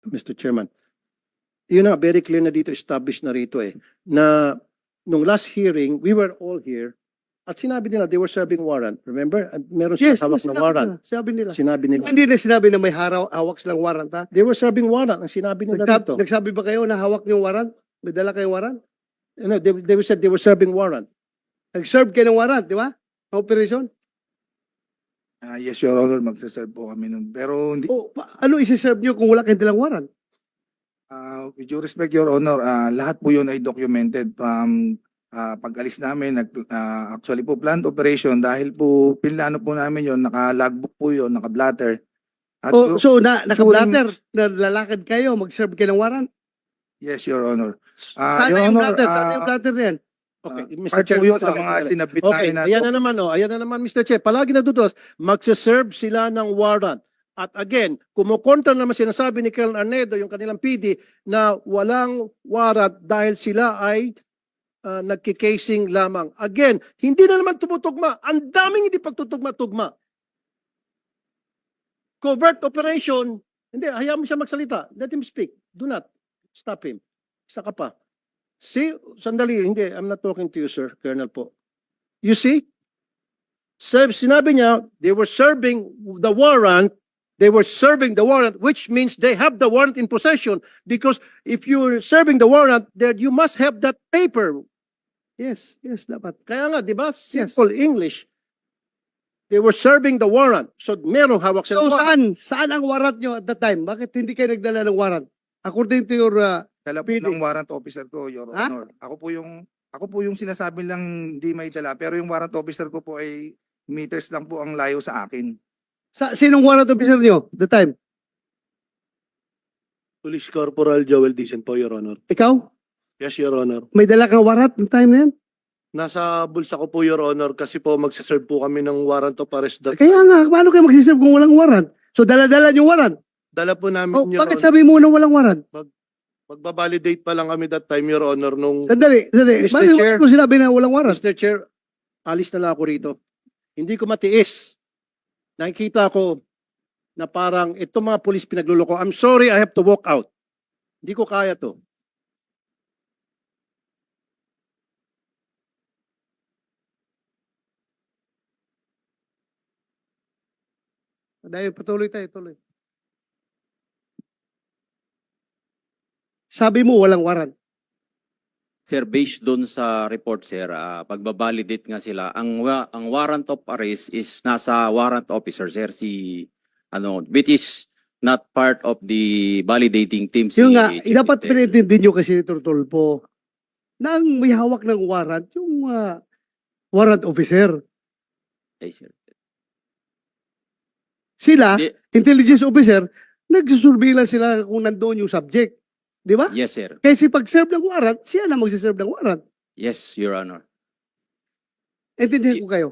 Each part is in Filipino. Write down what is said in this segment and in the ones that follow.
Mr. Chairman. Yun na, very clear na dito, established na rito na nung last hearing, we were all here, at sinabi nila, they were serving warrant. Remember? At meron silang hawak na warrant. Sabi nila. Sinabi nila. Hindi na sinabi na may hawak silang warrant, ha? They were serving warrant. Ang sinabi nila dito. Nagsabi ba kayo na hawak niyo warrant? May dala kayong warrant? No, they said they were serving warrant. Nag-serve kayo ng warrant, di ba? Operation? Yes, Your Honor, magsaserve po kami nun. Pero hindi, Ano isi-serve niyo kung wala kayong dalang warrant? with due respect, Your Honor, lahat po yun ay documented from pag-alis namin. Actually po, planned operation dahil po pinlano po namin yun, naka-logbook po yun, naka-blatter. At So, naka-blatter, na lalakad kayo, mag-serve kayo ng warrant? yes, Your Honor. Saan Your yung Honor, blatter? Saan yung blatter na yan? Okay, part po yun sa mga sinabit Okay, namin na ayan na naman, ayan na naman, Mr. Chair. Palagi natutulas, magsaserve sila ng warrant. At again, kumukontra naman sinasabi ni Colonel Arnedo, yung kanilang PD, na walang warrant dahil sila ay nagkikasing lamang. Again, hindi na naman tumutugma. Ang daming hindi pagtutugma-tugma. Covert operation, hindi, hayaan mo siya magsalita. Let him speak. Do not stop him. Isa ka pa. See, sandali, hindi, I'm not talking to you, sir, Colonel po. You see? Sinabi niya, they were serving the warrant, which means they have the warrant in possession, because if you're serving the warrant, then you must have that paper. Yes, dapat. Kaya nga, di ba? Simple English. They were serving the warrant. So, merong hawak sila. So, saan ang warrant nyo at that time? Bakit hindi kayo nagdala ng warrant? According to your... dala po PD. ng warrant officer ko, Your Ha? Honor. Ako po yung sinasabi lang hindi may dala, pero yung warrant officer ko po ay meters lang po ang layo sa akin. Sinong warrant officer nyo at the time? Police Corporal Joel Dicen po, Your Honor. Ikaw? Yes, Your Honor. May dala kang warrant ng time na yan? Nasa bulsa ko po, Your Honor, kasi po magsaserve po kami ng warrant of arrest. Kaya nga, paano kayo mag-serve kung walang warrant? So, dala-dala yung warrant. Dala po namin, Your Bakit Honor. sabi mo na walang warrant? Magbabalidate pa lang kami that time, Your Honor, nung... Sandali. Mr. Bakit Chair. mo sinabi na walang warrant? Mr. Chair, alis na lang ako rito. Hindi ko matiis. Nakikita ko na parang itong mga pulis pinagluloko. I'm sorry, I have to walk out. Hindi ko kaya to. Dahil patuloy tayo, tuloy. Sabi mo walang warrant. Sir, based doon sa report, sir, pagbabalidate nga sila, ang warrant of arrest is nasa warrant officer, sir, which is not part of the validating team. Yung nga, Chief dapat Intel. pinintindi nyo kasi ni Turtulpo na ang may hawak ng warrant, yung warrant officer. Ay, sir. Sila, Di- intelligence officer, nagsusurveillance sila kung nandoon yung subject. Di ba? Yes, sir. Kasi pag serve ng warrant, siya na magsiserve ng warrant. Yes, Your Honor. Naintindihan ko kayo.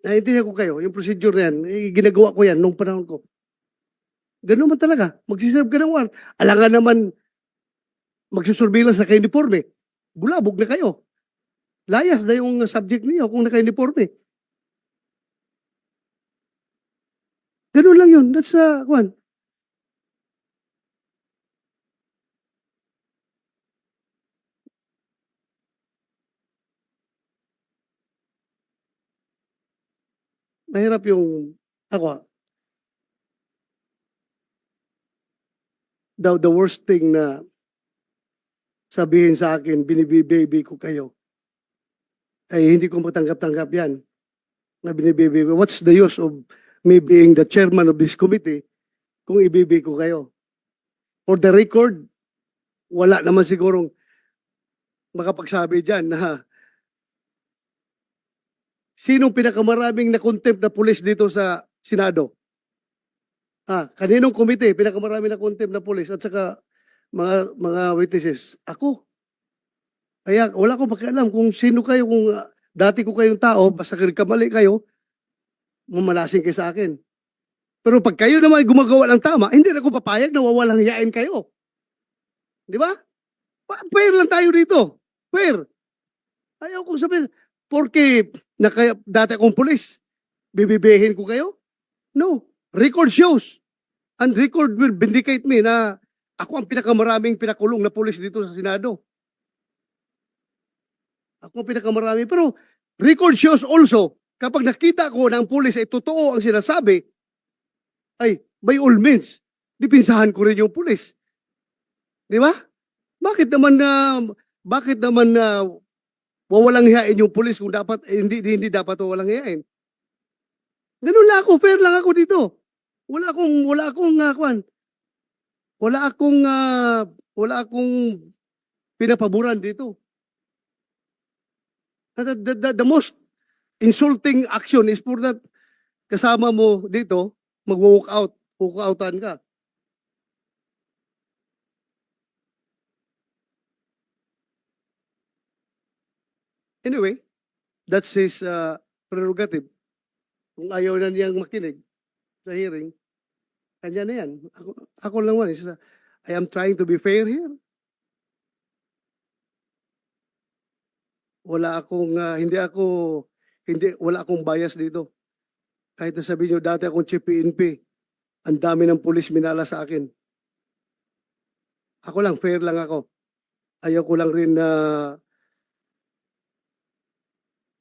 Naintindihan ko kayo. Yung procedure na yan, ginagawa ko yan nung panahon ko. Ganun man talaga. Magsiserve ka ng warrant. Alangan naman magsusurveillance na ka-uniforme. Bulabog na kayo. Layas na yung subject niyo kung naka-uniforme. Ganun lang yun. That's one. Mahirap yung ako. The worst thing na sabihin sa akin, binibibaby ko kayo, ay hindi ko matanggap-tanggap yan. Na binibaby ko. What's the use of me being the chairman of this committee kung ibibi ko kayo? For the record, wala naman sigurong makapagsabi dyan na sinong pinakamaraming na-contempt na pulis dito sa Senado? Kaninong komite pinakamaraming na-contempt na pulis at saka mga witnesses? Ako. Kaya wala ko pakialam kung sino kayo, kung dati ko kayong tao, basta kamali kayo, mamalasing kayo sa akin. Pero pag kayo naman gumagawa ng tama, hindi na ako papayag na wawalang hiyain kayo. Di ba? Fair lang tayo dito. Fair. Ayaw kong sabihin, porque dati akong pulis, bibibihin ko kayo? No. Record shows. And record will vindicate me na ako ang pinakamaraming pinakulong na pulis dito sa Senado. Ako ang pinakamarami. Pero record shows also, kapag nakita ko na ang pulis ay totoo ang sinasabi, ay, by all means, dipinsahan ko rin yung pulis. Di ba? Bakit naman wawalang hiyain yung pulis kung dapat hindi dapat wawalang hiyain? Ganun lang ako, fair lang ako dito. Wala akong pinapaboran dito. The most insulting action is for that kasama mo dito, mag-walk outan ka. Anyway, that's his prerogative. Kung ayaw na niyang makinig sa hearing, kanya na yan. Ako lang naman, I am trying to be fair here. Wala akong bias dito. Kahit na sabihin nyo, dati akong chief PNP, ang dami ng pulis minala sa akin. Ako lang, fair lang ako. Ayaw ko lang rin na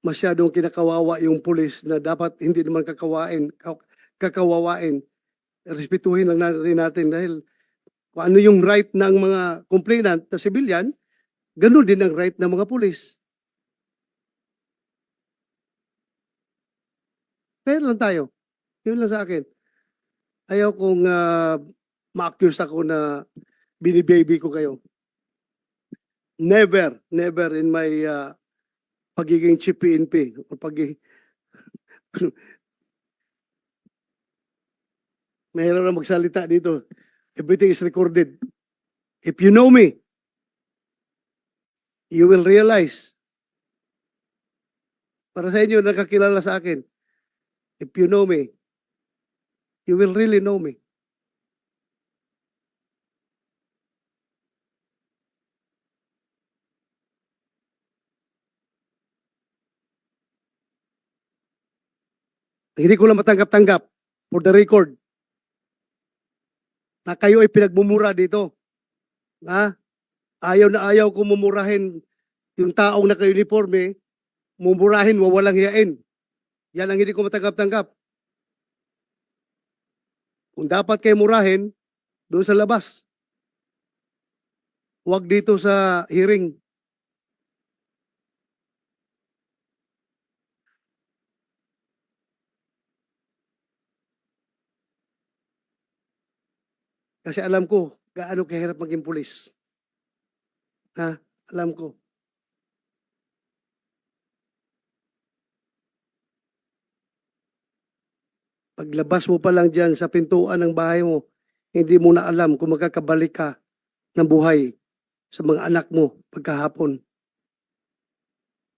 masyadong kinakawawa yung pulis na dapat hindi naman kakawawain. Respetuhin lang rin natin dahil kung ano yung right ng mga complainant na civilian, ganun din ang right ng mga pulis. Fair lang tayo. Yun lang sa akin. Ayaw kong ma-accuse ako na binibaby ko kayo. Never in my pagiging chief PNP o mahirap na magsalita dito. Everything is recorded. If you know me, you will realize, para sa inyo nakakilala sa akin, if you know me, you will really know me. Hindi ko lang matanggap-tanggap for the record na kayo ay pinagmumura dito. Ha? Ayaw na ayaw ko mumurahin yung taong naka-uniforme, mumurahin, wawalang hiyain. Yan ang hindi ko matanggap-tanggap. Kung dapat kayo murahin, doon sa labas. Huwag dito sa hearing. Kasi alam ko gaano kahirap maging pulis. Ha? Alam ko. Paglabas mo pa lang dyan sa pintuan ng bahay mo, hindi mo na alam kung magkakabalik ka ng buhay sa mga anak mo pagkahapon.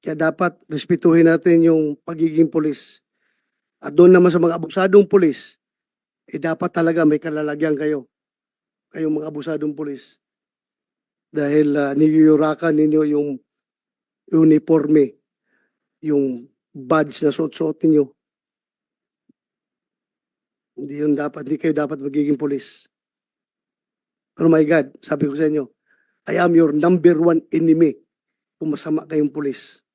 Kaya dapat respetuhin natin yung pagiging pulis. At doon naman sa mga abusadong pulis, dapat talaga may kalalagyan kayo. Kayong mga abusadong pulis. Dahil niyuyurakan ninyo yung uniforme, yung badge na suot-suot ninyo. Hindi kayo dapat magiging pulis. Pero my God, sabi ko sa inyo, I am your number one enemy kung masama kayong pulis.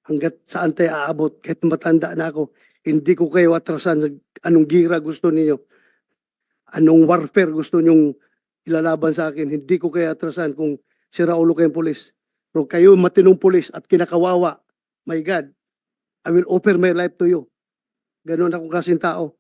Hanggat saan tayo aabot, kahit matanda na ako, hindi ko kayo atrasan sa anong gira gusto ninyo. Anong warfare gusto nyong ilalaban sa akin. Hindi ko kayo atrasan kung si Raulo kayong pulis. Pero kayo matinong pulis at kinakawawa, my God, I will offer my life to you. Ganon akong klaseng tao.